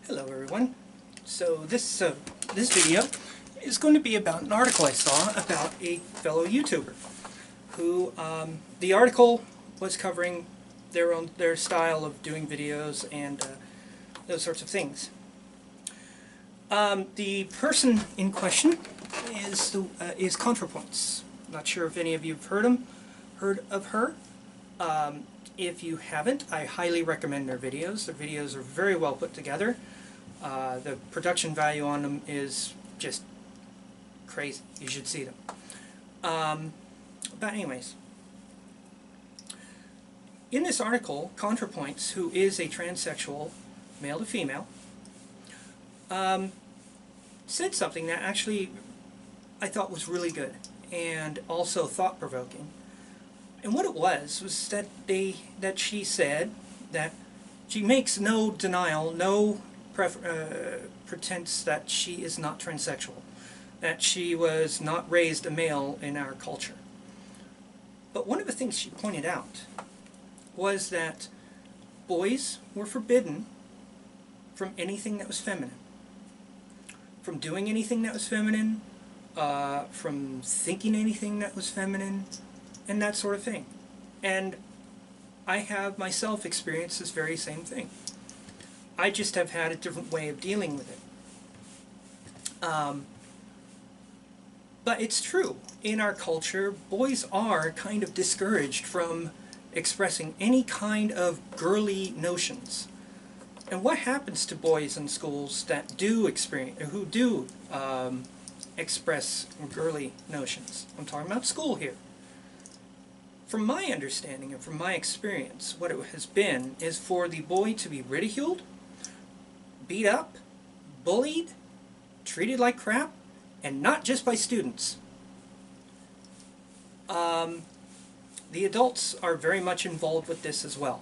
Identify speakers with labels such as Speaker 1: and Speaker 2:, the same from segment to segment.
Speaker 1: Hello everyone. So this video is going to be about an article I saw about a fellow YouTuber who the article was covering their style of doing videos and those sorts of things. The person in question is contrapoints. Not sure if any of you have heard of her. If you haven't, I highly recommend their videos. Their videos are very well put together. The production value on them is just crazy. You should see them. But anyways, in this article, contrapoints, who is a transsexual, male to female, said something that actually I thought was really good and also thought-provoking. And what it was that she said that she makes no denial, no pretense that she is not transsexual, that she was not raised a male in our culture. But one of the things she pointed out was that boys were forbidden from anything that was feminine, from doing anything that was feminine, from thinking anything that was feminine, and that sort of thing. And I have myself experienced this very same thing. I just have had a different way of dealing with it. But it's true. In our culture, boys are kind of discouraged from expressing any kind of girly notions. And what happens to boys in schools that do express girly notions? I'm talking about school here. From my understanding and from my experience, what it has been is for the boy to be ridiculed, beat up, bullied, treated like crap, and not just by students. The adults are very much involved with this as well.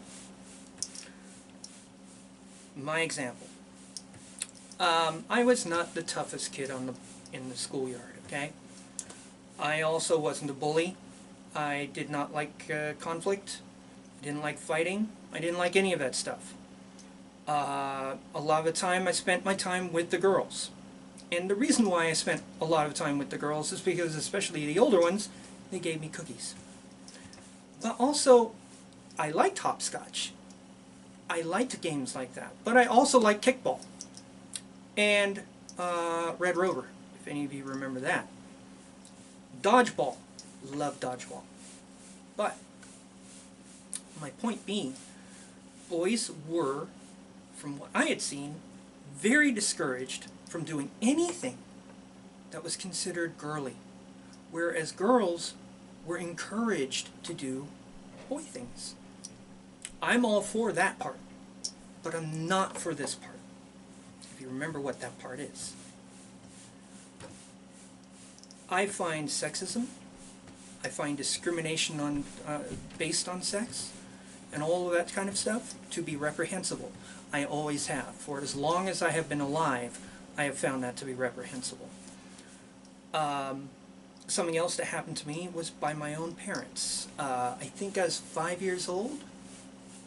Speaker 1: My example. I was not the toughest kid in the schoolyard, okay? I also wasn't a bully. I did not like conflict, didn't like fighting, I didn't like any of that stuff. A lot of the time I spent my time with the girls. And the reason why I spent a lot of time with the girls is because, especially the older ones, they gave me cookies. But also, I liked hopscotch. I liked games like that. But I also liked kickball. And Red Rover, if any of you remember that. Dodgeball. Love dodgeball. But my point being, boys were, from what I had seen, very discouraged from doing anything that was considered girly, whereas girls were encouraged to do boy things. I'm all for that part, but I'm not for this part, if you remember what that part is. I find sexism, I find discrimination based on sex and all of that kind of stuff to be reprehensible. I always have. For as long as I have been alive, I have found that to be reprehensible. Something else that happened to me was by my own parents. I think I was 5 years old.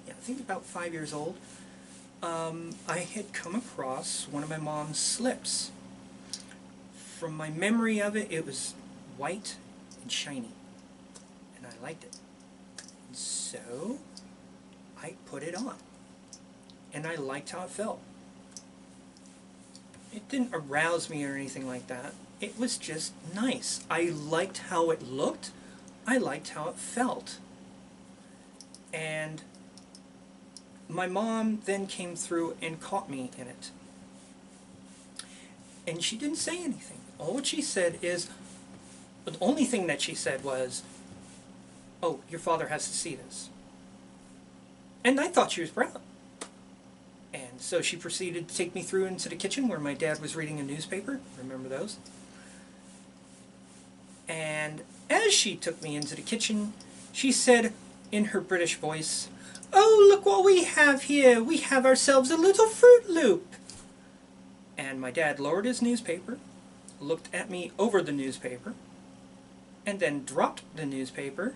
Speaker 1: Yeah, I think about 5 years old. I had come across one of my mom's slips. From my memory of it, it was white and shiny. And I liked it. And so I put it on. And I liked how it felt. It didn't arouse me or anything like that. It was just nice. I liked how it looked. I liked how it felt. And my mom then came through and caught me in it. And she didn't say anything. All what she said is, the only thing that she said was, "Oh, your father has to see this." And I thought she was proud. And so she proceeded to take me through into the kitchen where my dad was reading a newspaper. Remember those? And as she took me into the kitchen, she said in her British voice, "Oh, look what we have here. We have ourselves a little Fruit Loop." And my dad lowered his newspaper, looked at me over the newspaper, and then dropped the newspaper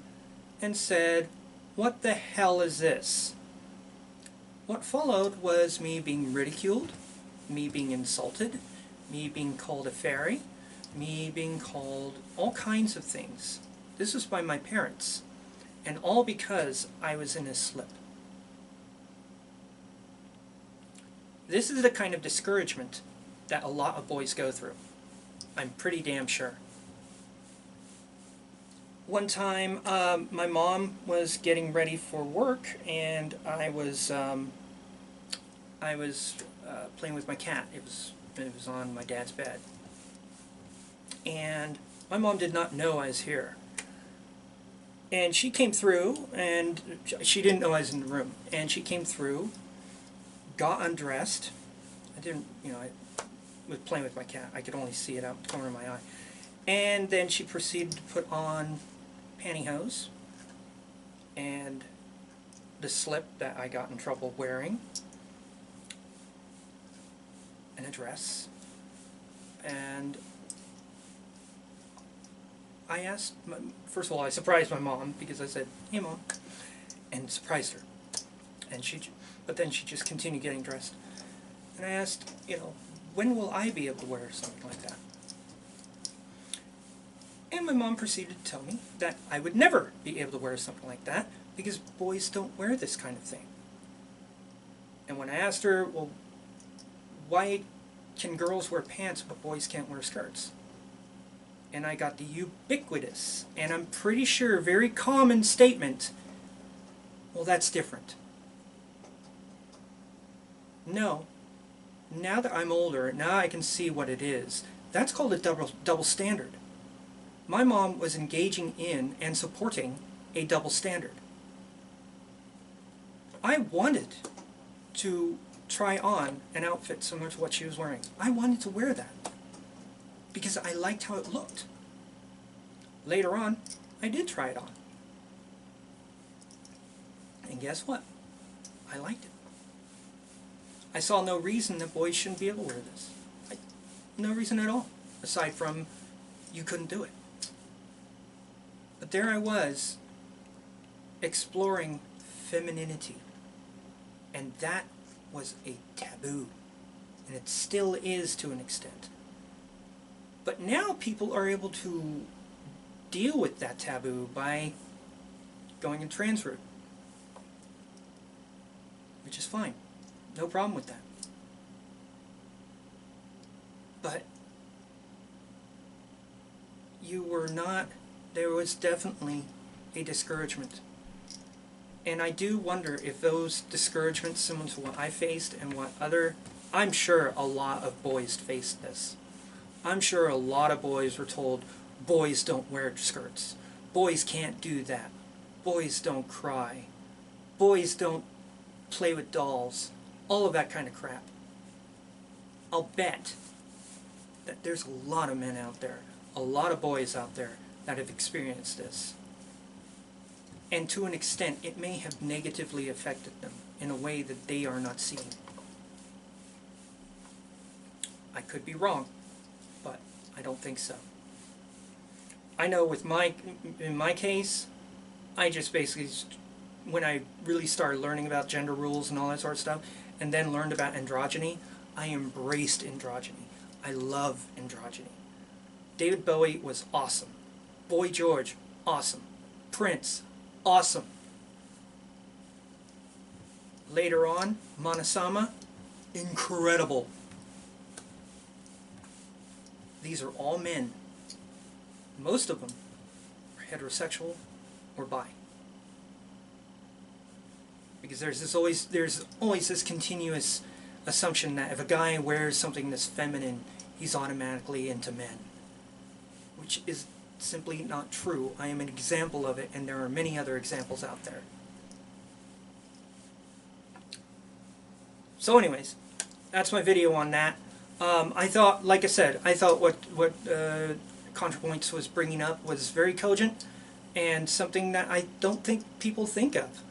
Speaker 1: and said, "What the hell is this?" What followed was me being ridiculed, me being insulted, me being called a fairy, me being called all kinds of things. This was by my parents, and all because I was in a slip. This is the kind of discouragement that a lot of boys go through. I'm pretty damn sure. One time, my mom was getting ready for work, and I was playing with my cat. It was on my dad's bed, and my mom did not know I was here. And she came through, and she didn't know I was in the room. And she came through, got undressed. I didn't, I was playing with my cat. I could only see it out the corner of my eye. And then she proceeded to put on pantyhose and the slip that I got in trouble wearing, and a dress. And I asked, first of all, I surprised my mom because I said, "Hey, Mom," and surprised her. And but then she just continued getting dressed. And I asked, when will I be able to wear something like that? And my mom proceeded to tell me that I would never be able to wear something like that because boys don't wear this kind of thing. And when I asked her, well, why can girls wear pants but boys can't wear skirts? And I got the ubiquitous, and I'm pretty sure very common statement, well, that's different. No. Now that I'm older, now I can see what it is. That's called a double standard. My mom was engaging in and supporting a double standard. I wanted to try on an outfit similar to what she was wearing. I wanted to wear that because I liked how it looked. Later on, I did try it on. And guess what? I liked it. I saw no reason that boys shouldn't be able to wear this. No reason at all, aside from you couldn't do it. But there I was, exploring femininity. And that was a taboo. And it still is to an extent. But now people are able to deal with that taboo by going a trans route. Which is fine. No problem with that. But you were not, there was definitely a discouragement. And I do wonder if those discouragements, similar to what I faced and what I'm sure a lot of boys faced this. I'm sure a lot of boys were told, boys don't wear skirts. Boys can't do that. Boys don't cry. Boys don't play with dolls. All of that kind of crap. I'll bet that there's a lot of men out there, a lot of boys out there that have experienced this. And to an extent, it may have negatively affected them in a way that they are not seeing. I could be wrong, but I don't think so. I know in my case, I just basically, when I really started learning about gender rules and all that sort of stuff, and then learned about androgyny, I embraced androgyny. I love androgyny. David Bowie was awesome. Boy George, awesome. Prince, awesome. Later on, Manasama, incredible. These are all men. Most of them are heterosexual or bi. Because there's always this continuous assumption that if a guy wears something that's feminine, he's automatically into men. Which is simply not true. I am an example of it, and there are many other examples out there. So anyways, that's my video on that. I thought, like I said, I thought what ContraPoints was bringing up was very cogent, and something that I don't think people think of.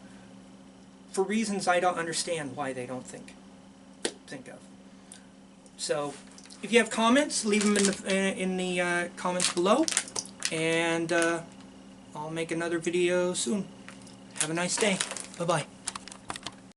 Speaker 1: For reasons I don't understand why they don't think of. So, if you have comments, leave them in the comments below, and I'll make another video soon. Have a nice day. Bye-bye.